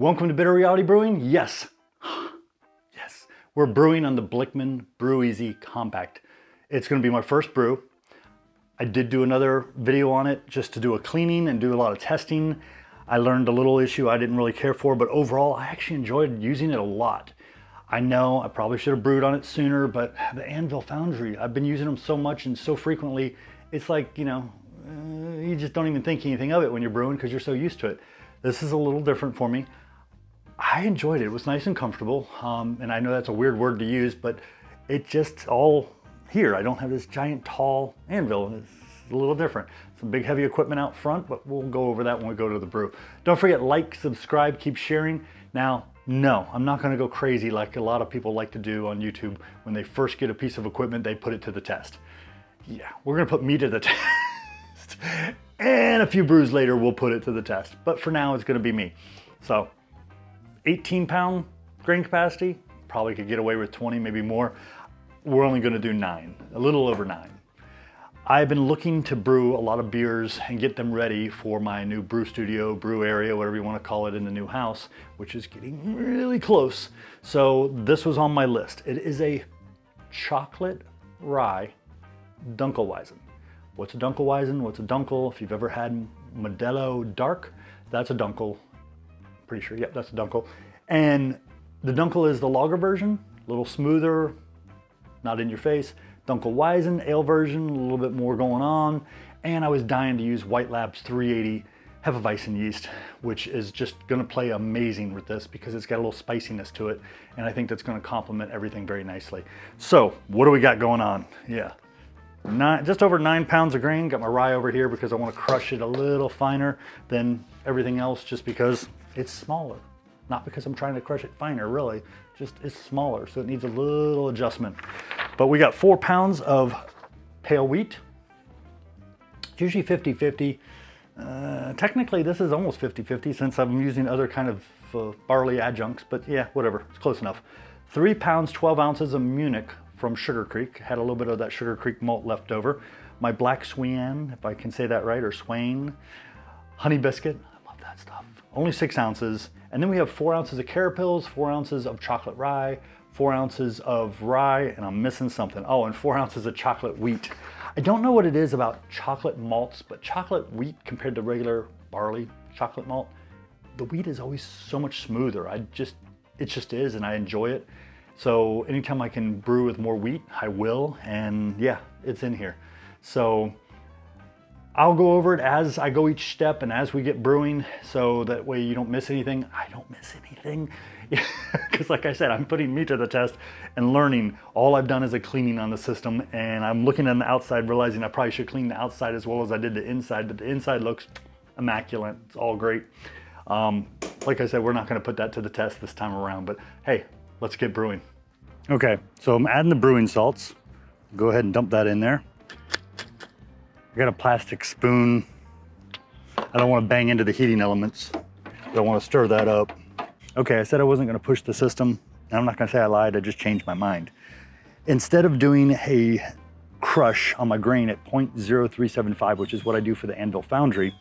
Welcome to Bitter Reality Brewing. Yes, yes, we're brewing on the Blichmann BrewEasy Compact. It's going to be my first brew. I did do another video on it just to do a cleaning and do a lot of testing. I learned a little issue I didn't really care for, but overall I actually enjoyed using it a lot. I know I probably should have brewed on it sooner, but the Anvil Foundry, I've been using them so much and so frequently, it's like, you know, you just don't even think anything of it when you're brewing because you're so used to it. This is a little different for me. I enjoyed it. It was nice and comfortable. And I know that's a weird word to use, but it's just all here. I don't have this giant tall Anvil. It's a little different. Some big heavy equipment out front, but we'll go over that when we go to the brew. Don't forget, like, subscribe, keep sharing. Now, no, I'm not gonna go crazy like a lot of people like to do on YouTube. When they first get a piece of equipment, they put it to the test. Yeah, we're gonna put me to the test. And a few brews later, we'll put it to the test. But for now, it's gonna be me. So, 18-pound grain capacity, probably could get away with 20, maybe more. We're only gonna do 9, a little over 9. I've been looking to brew a lot of beers and get them ready for my new brew studio, brew area, whatever you wanna call it, in the new house, which is getting really close. So this was on my list. It is a chocolate rye Dunkelweizen. What's a Dunkelweizen? What's a Dunkel? If you've ever had Modelo Dark, that's a Dunkel. Pretty sure, yep, that's a Dunkel. And the Dunkel is the lager version, a little smoother, not in your face. Dunkelweizen, ale version, a little bit more going on. And I was dying to use White Labs 380 Hefeweizen yeast, which is just gonna play amazing with this because it's got a little spiciness to it. And I think that's gonna complement everything very nicely. So what do we got going on? Yeah, just over 9 pounds of grain. Got my rye over here because I wanna crush it a little finer than everything else just because it's smaller. Not because I'm trying to crush it finer, really. Just it's smaller, so it needs a little adjustment. But we got 4 pounds of pale wheat. It's usually 50-50. Technically, this is almost 50-50 since I'm using other kind of barley adjuncts, but yeah, whatever, it's close enough. 3 pounds, 12 ounces of Munich from Sugar Creek. Had a little bit of that Sugar Creek malt left over. My black Swan, if I can say that right, or Swain. Honey biscuit, I love that stuff. Only 6 ounces. And then we have 4 ounces of carapils, 4 ounces of chocolate rye, 4 ounces of rye, and I'm missing something. Oh, and 4 ounces of chocolate wheat. I don't know what it is about chocolate malts, but chocolate wheat compared to regular barley chocolate malt, the wheat is always so much smoother. It just is, and I enjoy it. So anytime I can brew with more wheat, I will, and yeah, it's in here. So I'll go over it as I go each step and as we get brewing, so that way you don't miss anything. I don't miss anything. Because like I said, I'm putting me to the test and learning. All I've done is a cleaning on the system, and I'm looking on the outside, realizing I probably should clean the outside as well as I did the inside, but the inside looks immaculate. It's all great. Like I said, we're not gonna put that to the test this time around, but hey, let's get brewing. Okay, so I'm adding the brewing salts. Go ahead and dump that in there. I got a plastic spoon. I don't want to bang into the heating elements. I don't want to stir that up. Okay, I said I wasn't going to push the system. I'm not going to say I lied, I just changed my mind. Instead of doing a crush on my grain at 0.0375, which is what I do for the Anvil Foundry,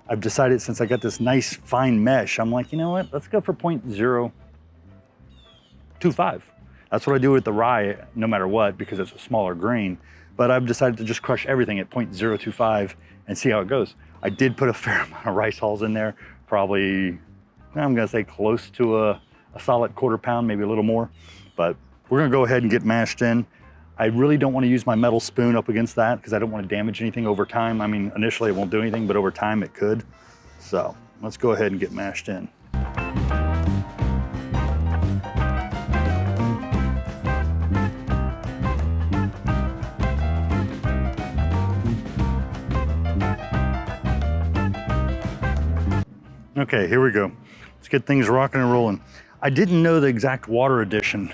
I've decided, since I got this nice fine mesh, I'm like, you know what, let's go for 0.025. That's what I do with the rye, no matter what, because it's a smaller grain. But I've decided to just crush everything at 0.025 and see how it goes. I did put a fair amount of rice hulls in there, probably, I'm gonna say close to a solid 1/4 pound, maybe a little more. But we're gonna go ahead and get mashed in. I really don't wanna use my metal spoon up against that because I don't wanna damage anything over time. I mean, initially it won't do anything, but over time it could. So let's go ahead and get mashed in. Okay, here we go. Let's get things rocking and rolling. I didn't know the exact water addition.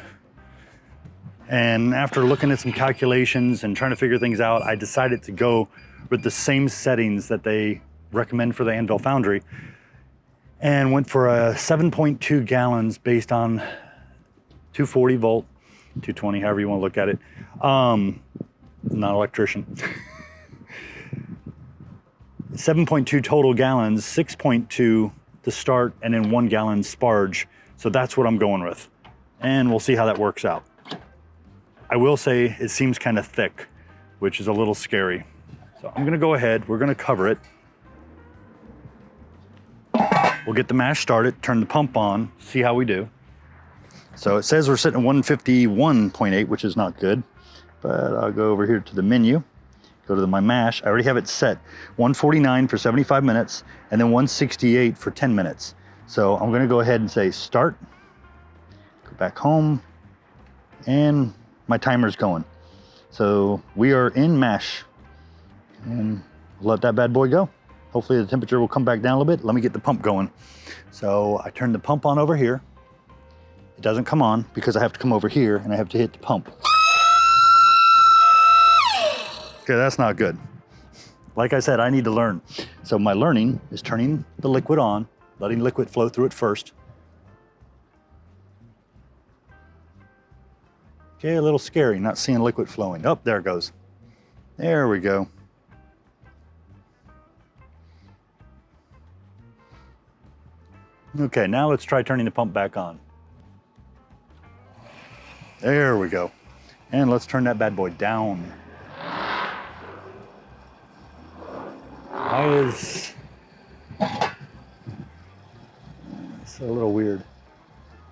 And after looking at some calculations and trying to figure things out, I decided to go with the same settings that they recommend for the Anvil Foundry and went for a 7.2 gallons based on 240 volt, 220, however you want to look at it. Not an electrician. 7.2 total gallons, 6.2 to start and then 1 gallon Sparge. So that's what I'm going with. And we'll see how that works out. I will say it seems kind of thick, which is a little scary. So I'm gonna go ahead, we're gonna cover it. We'll get the mash started, turn the pump on, see how we do. So it says we're sitting at 151.8, which is not good, but I'll go over here to the menu, go to my mash. I already have it set 149 for 75 minutes and then 168 for 10 minutes. So I'm gonna go ahead and say start, go back home, and my timer's going. So we are in mash and let that bad boy go. Hopefully the temperature will come back down a little bit. Let me get the pump going. So I turn the pump on over here. It doesn't come on because I have to come over here and I have to hit the pump. Okay, that's not good. Like I said, I need to learn. So my learning is turning the liquid on, letting liquid flow through it first. Okay, a little scary, not seeing liquid flowing. Oh, there it goes. There we go. Okay, now let's try turning the pump back on. There we go. And let's turn that bad boy down. It's a little weird.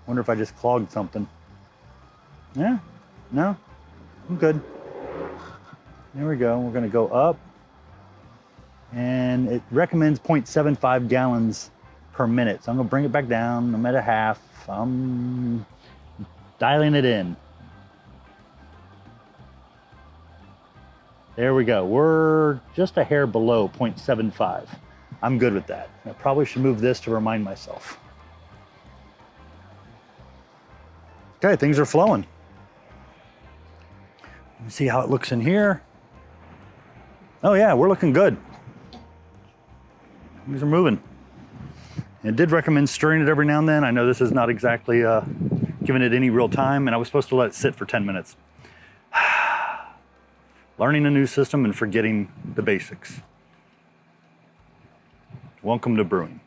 Wonder if I just clogged something. Yeah, no, I'm good. There we go. We're gonna go up. And it recommends 0.75 gallons per minute. So I'm gonna bring it back down. I'm at a half. I'm dialing it in. There we go. We're just a hair below 0.75. I'm good with that. I probably should move this to remind myself. Okay, things are flowing. Let me see how it looks in here. Oh yeah, we're looking good. Things are moving. It did recommend stirring it every now and then. I know this is not exactly giving it any real time, and I was supposed to let it sit for 10 minutes. Learning a new system and forgetting the basics. Welcome to brewing.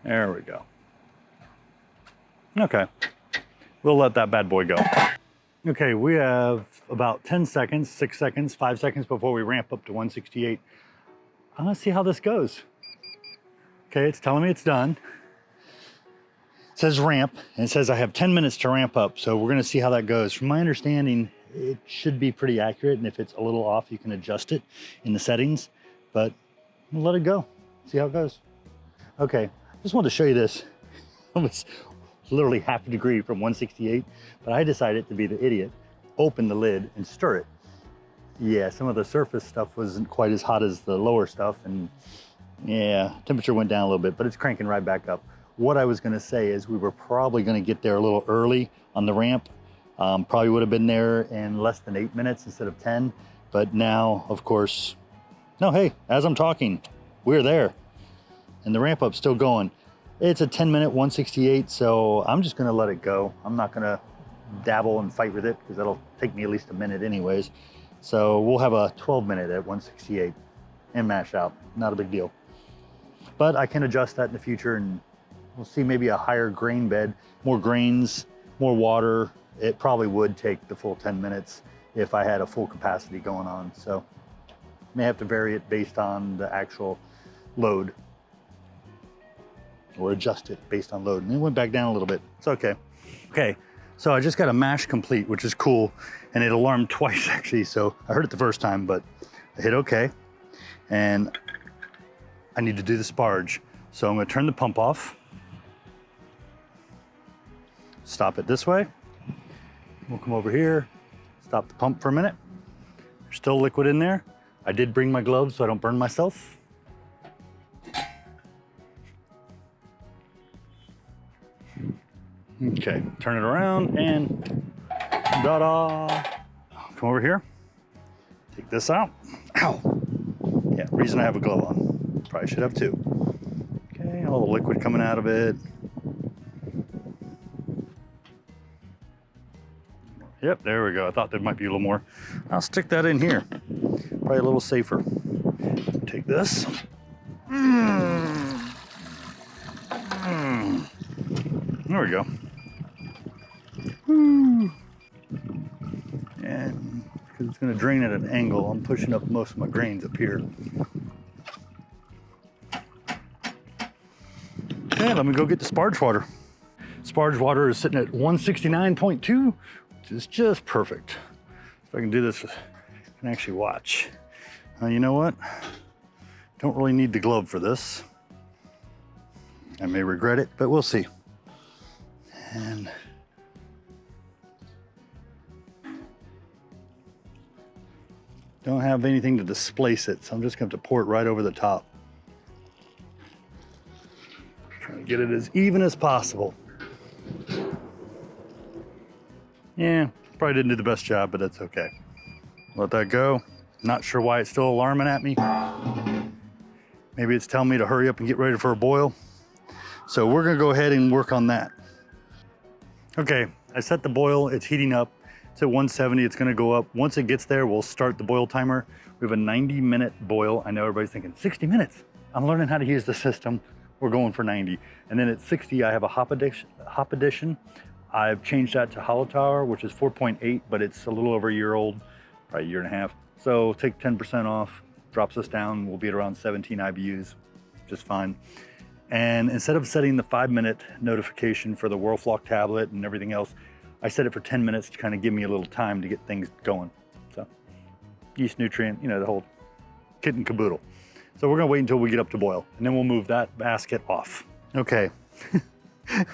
There we go. Okay, we'll let that bad boy go. Okay, we have about 10 seconds, 6 seconds, 5 seconds before we ramp up to 168. I'm gonna see how this goes. Okay, it's telling me it's done. It says ramp, and it says I have 10 minutes to ramp up, so we're gonna see how that goes. From my understanding, it should be pretty accurate, and if it's a little off, you can adjust it in the settings, but we'll let it go, see how it goes. Okay, just wanted to show you this. It was literally half a degree from 168, but I decided to be the idiot, open the lid and stir it. Yeah, some of the surface stuff wasn't quite as hot as the lower stuff, and yeah, temperature went down a little bit, but it's cranking right back up. What I was gonna say is we were probably gonna get there a little early on the ramp. Probably would have been there in less than 8 minutes instead of 10, but now, of course, no, hey, as I'm talking, we're there. And the ramp up's still going. It's a 10-minute 168, so I'm just gonna let it go. I'm not gonna dabble and fight with it because that'll take me at least a minute anyways. So we'll have a 12-minute at 168 and mash out, not a big deal. But I can adjust that in the future, and we'll see maybe a higher grain bed, more grains, more water. It probably would take the full 10 minutes if I had a full capacity going on. So may have to vary it based on the actual load, or adjust it based on load. And it went back down a little bit. It's okay. Okay, so I just got a mash complete, which is cool. And it alarmed twice actually. So I heard it the first time, but I hit okay. And I need to do the Sparge. So I'm gonna turn the pump off. Stop it this way. We'll come over here, stop the pump for a minute. There's still liquid in there. I did bring my gloves so I don't burn myself. Okay, turn it around and ta-da. Come over here, take this out. Ow. Yeah, reason I have a glove on. Probably should have two. Okay, all the liquid coming out of it. Yep, there we go. I thought there might be a little more. I'll stick that in here. Probably a little safer. Take this. There we go. Woo. And because it's going to drain at an angle, I'm pushing up most of my grains up here. Okay, let me go get the Sparge water. Sparge water is sitting at 169.2, which is just perfect. If I can do this, I can actually watch. You know what? Don't really need the glove for this. I may regret it, but we'll see. And don't have anything to displace it, so I'm just going to have to pour it right over the top. Trying to get it as even as possible. Yeah, probably didn't do the best job, but that's okay. Let that go. Not sure why it's still alarming at me. Maybe it's telling me to hurry up and get ready for a boil. So we're gonna go ahead and work on that. Okay, I set the boil, it's heating up. It's at 170, it's gonna go up. Once it gets there, we'll start the boil timer. We have a 90-minute boil. I know everybody's thinking, 60 minutes. I'm learning how to use the system. We're going for 90. And then at 60, I have a hop addition. I've changed that to hollow tower, which is 4.8, but it's a little over a year old, probably a year and a half. So take 10% off, drops us down. We'll be at around 17 IBUs, just fine. And instead of setting the 5-minute notification for the Whirlflock tablet and everything else, I set it for 10 minutes to kind of give me a little time to get things going. So yeast nutrient, you know, the whole kit and caboodle. So we're gonna wait until we get up to boil, and then we'll move that basket off. Okay,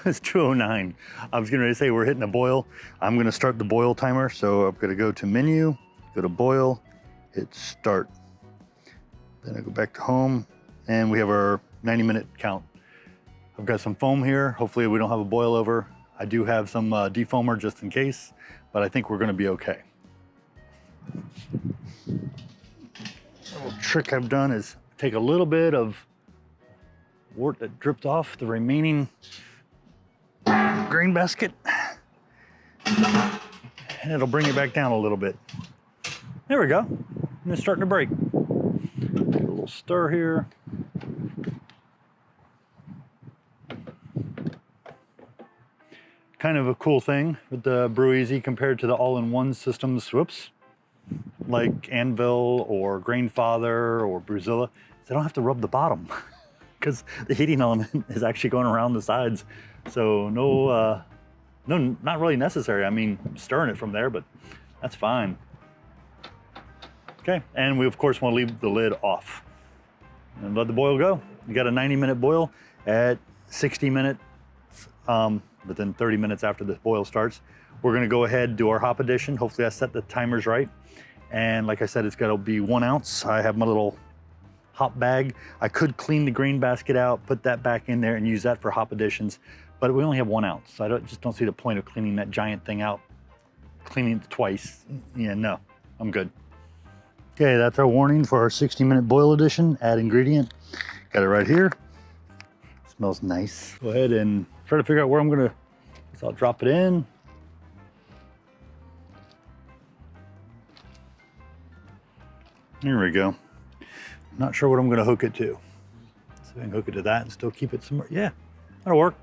it's 2:09. I was gonna say we're hitting a boil. I'm gonna start the boil timer. So I'm gonna go to menu, go to boil, hit start. Then I go back to home, and we have our 90-minute count. I've got some foam here. Hopefully we don't have a boil over. I do have some defoamer just in case, but I think we're gonna be okay. A little trick I've done is take a little bit of wort that dripped off the remaining grain basket, and it'll bring it back down a little bit. There we go. And it's starting to break. Give it a little stir here. Kind of a cool thing with the BrewEasy compared to the all-in-one systems, whoops, like Anvil or Grainfather or Brewzilla, they don't have to rub the bottom because the heating element is actually going around the sides. So no, not really necessary. I mean, stirring it from there, but that's fine. Okay, and we of course want to leave the lid off and let the boil go. You got a 90-minute boil at 60 minutes, but then 30 minutes after the boil starts. We're gonna go ahead and do our hop addition. Hopefully I set the timers right. And like I said, it's gotta be 1 ounce. I have my little hop bag. I could clean the grain basket out, put that back in there and use that for hop additions, but we only have 1 ounce. So I just don't see the point of cleaning that giant thing out, cleaning it twice. Yeah, no, I'm good. Okay, that's our warning for our 60-minute boil addition. Add ingredient, got it right here. Smells nice. Go ahead and try to figure out where I'm gonna, so I'll drop it in. There we go. Not sure what I'm gonna hook it to. So I can hook it to that and still keep it somewhere. Yeah, that'll work.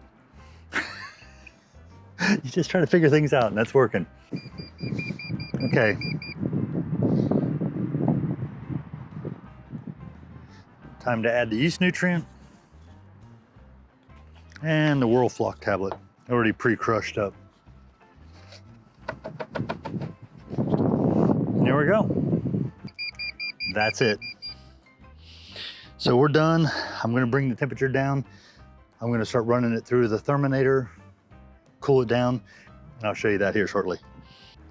You just try to figure things out and that's working. Okay. Time to add the yeast nutrient and the Whirlflock tablet, already pre-crushed up. There we go. That's it. So we're done. I'm gonna bring the temperature down. I'm gonna start running it through the Therminator, cool it down, and I'll show you that here shortly.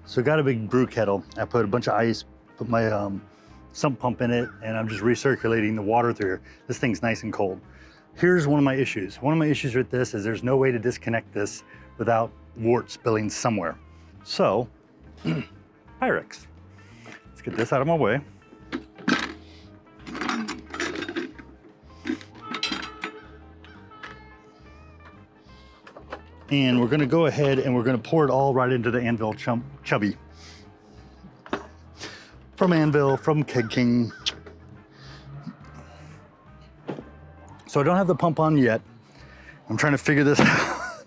So I got a big brew kettle. I put a bunch of ice, put my sump pump in it, and I'm just recirculating the water through here. This thing's nice and cold. Here's one of my issues. One of my issues with this is there's no way to disconnect this without wort spilling somewhere. So, Pyrex. Let's get this out of my way. And we're gonna go ahead and we're gonna pour it all right into the Anvil Chubby. From Anvil, from KegKing. So I don't have the pump on yet. I'm trying to figure this out.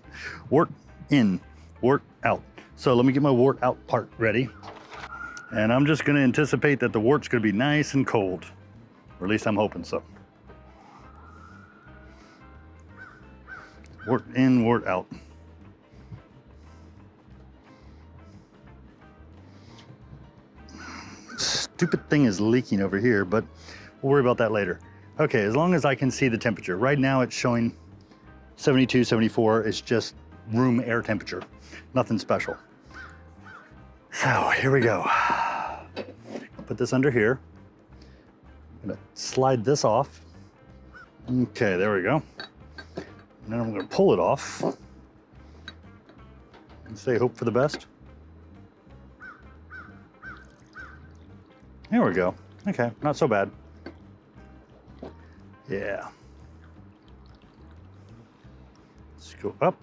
wort in, wort out. So let me get my wort out part ready. And I'm just gonna anticipate that the wort's gonna be nice and cold. Or at least I'm hoping so. Wort in, wort out. Stupid thing is leaking over here, but we'll worry about that later. Okay, as long as I can see the temperature. Right now it's showing 72, 74. It's just room air temperature, nothing special. So here we go. Put this under here. I'm gonna slide this off. Okay, there we go. And then I'm gonna pull it off. And say hope for the best. There we go. Okay, not so bad. Yeah. Let's go up.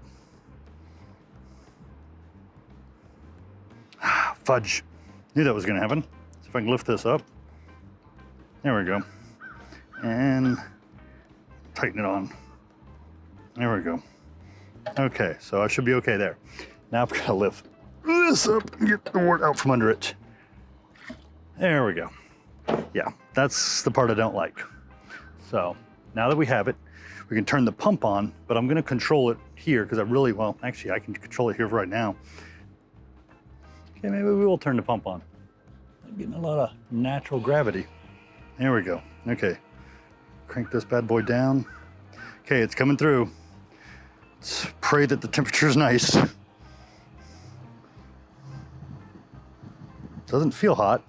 Fudge. Knew that was gonna happen. See if I can lift this up. There we go. And tighten it on. There we go. Okay, so I should be okay there. Now I've got to lift this up and get the wort out from under it. There we go. Yeah, that's the part I don't like. So now that we have it, we can turn the pump on, but I'm gonna control it here because well, actually I can control it here right now. Okay, maybe we will turn the pump on. I'm getting a lot of natural gravity. There we go. Okay, crank this bad boy down. Okay, it's coming through. Let's pray that the temperature is nice. Doesn't feel hot.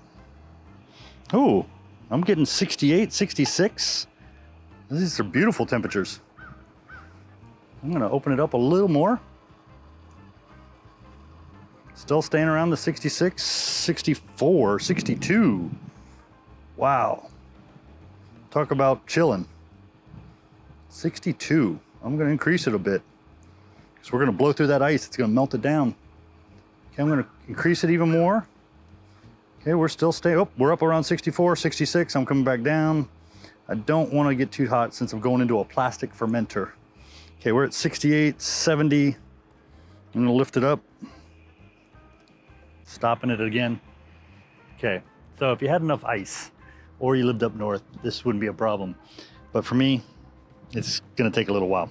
Oh, I'm getting 68, 66. These are beautiful temperatures. I'm gonna open it up a little more. Still staying around the 66, 64, 62. Wow. Talk about chilling. 62. I'm gonna increase it a bit because we're gonna blow through that ice. It's gonna melt it down. Okay, I'm gonna increase it even more. Okay, we're still staying, oh, we're up around 64, 66. I'm coming back down. I don't wanna get too hot since I'm going into a plastic fermenter. Okay, we're at 68, 70. I'm gonna lift it up. Stopping it again. Okay, so if you had enough ice or you lived up north, this wouldn't be a problem. But for me, it's gonna take a little while.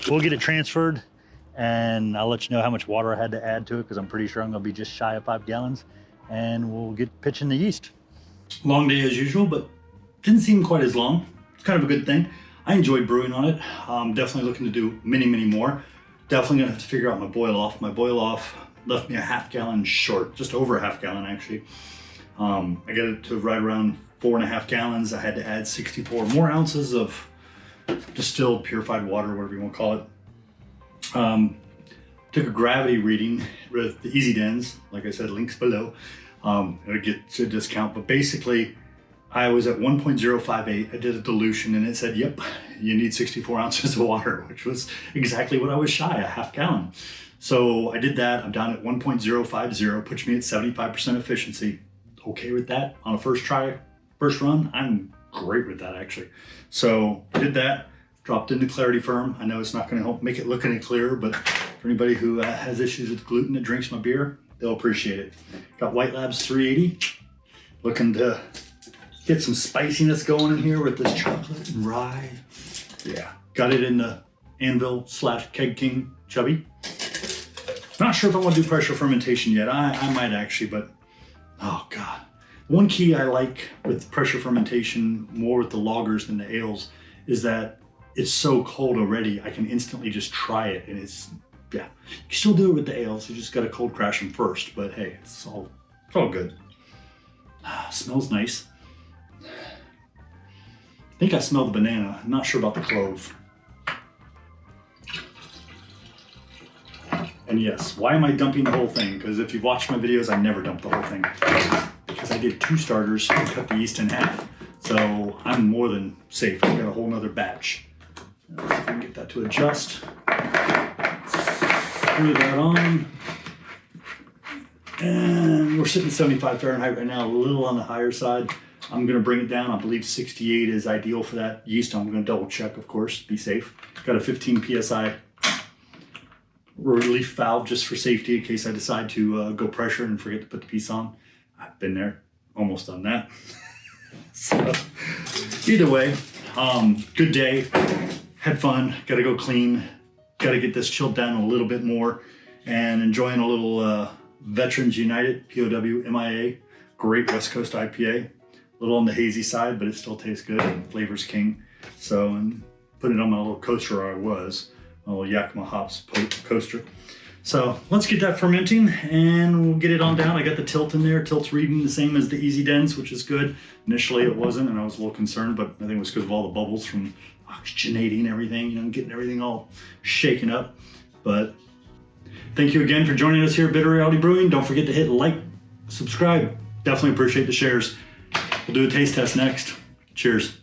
We'll get it transferred and I'll let you know how much water I had to add to it because I'm pretty sure I'm gonna be just shy of 5 gallons and we'll get pitching the yeast. Long day as usual, but didn't seem quite as long. It's kind of a good thing. I enjoyed brewing on it. I'm definitely looking to do many, many more. Definitely gonna have to figure out my boil off. My boil off left me a ½ gallon short, just over a ½ gallon actually. I got it to right around 4.5 gallons. I had to add 64 more ounces of distilled purified water, whatever you want to call it. Took a gravity reading with the EasyDens, like I said, links below. It'll get to a discount, but basically I was at 1.058. I did a dilution and it said, yep, you need 64 ounces of water, which was exactly what I was shy, a ½ gallon. So I did that. I'm down at 1.050, puts me at 75% efficiency. Okay with that on a first run. I'm great with that actually. So I did that, dropped into Clarity Ferm. I know it's not going to help make it look any clearer, but for anybody who has issues with gluten that drinks my beer, they'll appreciate it. Got White Labs 380. Looking to get some spiciness going in here with this chocolate and rye. Yeah, got it in the Anvil / KegKing Chubby. Not sure if I want to do pressure fermentation yet. I might actually, but oh God. One key I like with pressure fermentation, more with the lagers than the ales, is that it's so cold already, I can instantly just try it and it's, yeah. You can still do it with the ales, you just gotta cold crash them first, but hey, it's all good. Smells nice. I think I smell the banana, I'm not sure about the clove. And yes, why am I dumping the whole thing? Because if you've watched my videos, I never dump the whole thing. Because I did 2 starters and cut the yeast in half. So I'm more than safe. I've got a whole nother batch. Let's see if I can get that to adjust. Screw that on. And we're sitting at 75 Fahrenheit right now, a little on the higher side. I'm gonna bring it down. I believe 68 is ideal for that yeast. I'm gonna double check, of course, be safe. Got a 15 PSI relief valve just for safety in case I decide to go pressure and forget to put the piece on. I've been there, almost done that. So either way, good day, had fun, gotta go clean, gotta get this chilled down a little bit more, and enjoying a little Veterans United, POW MIA, great West Coast IPA. A little on the hazy side, but it still tastes good and flavor's king. So, and put it on my little coaster where I was, my little Yakima Hops coaster. So let's get that fermenting and we'll get it on down. I got the tilt in there. Tilt's reading the same as the EasyDens, which is good. Initially it wasn't, and I was a little concerned, but I think it was because of all the bubbles from oxygenating everything, you know, getting everything all shaken up. But thank you again for joining us here at Bitter Reality Brewing. Don't forget to hit like, subscribe. Definitely appreciate the shares. We'll do a taste test next. Cheers.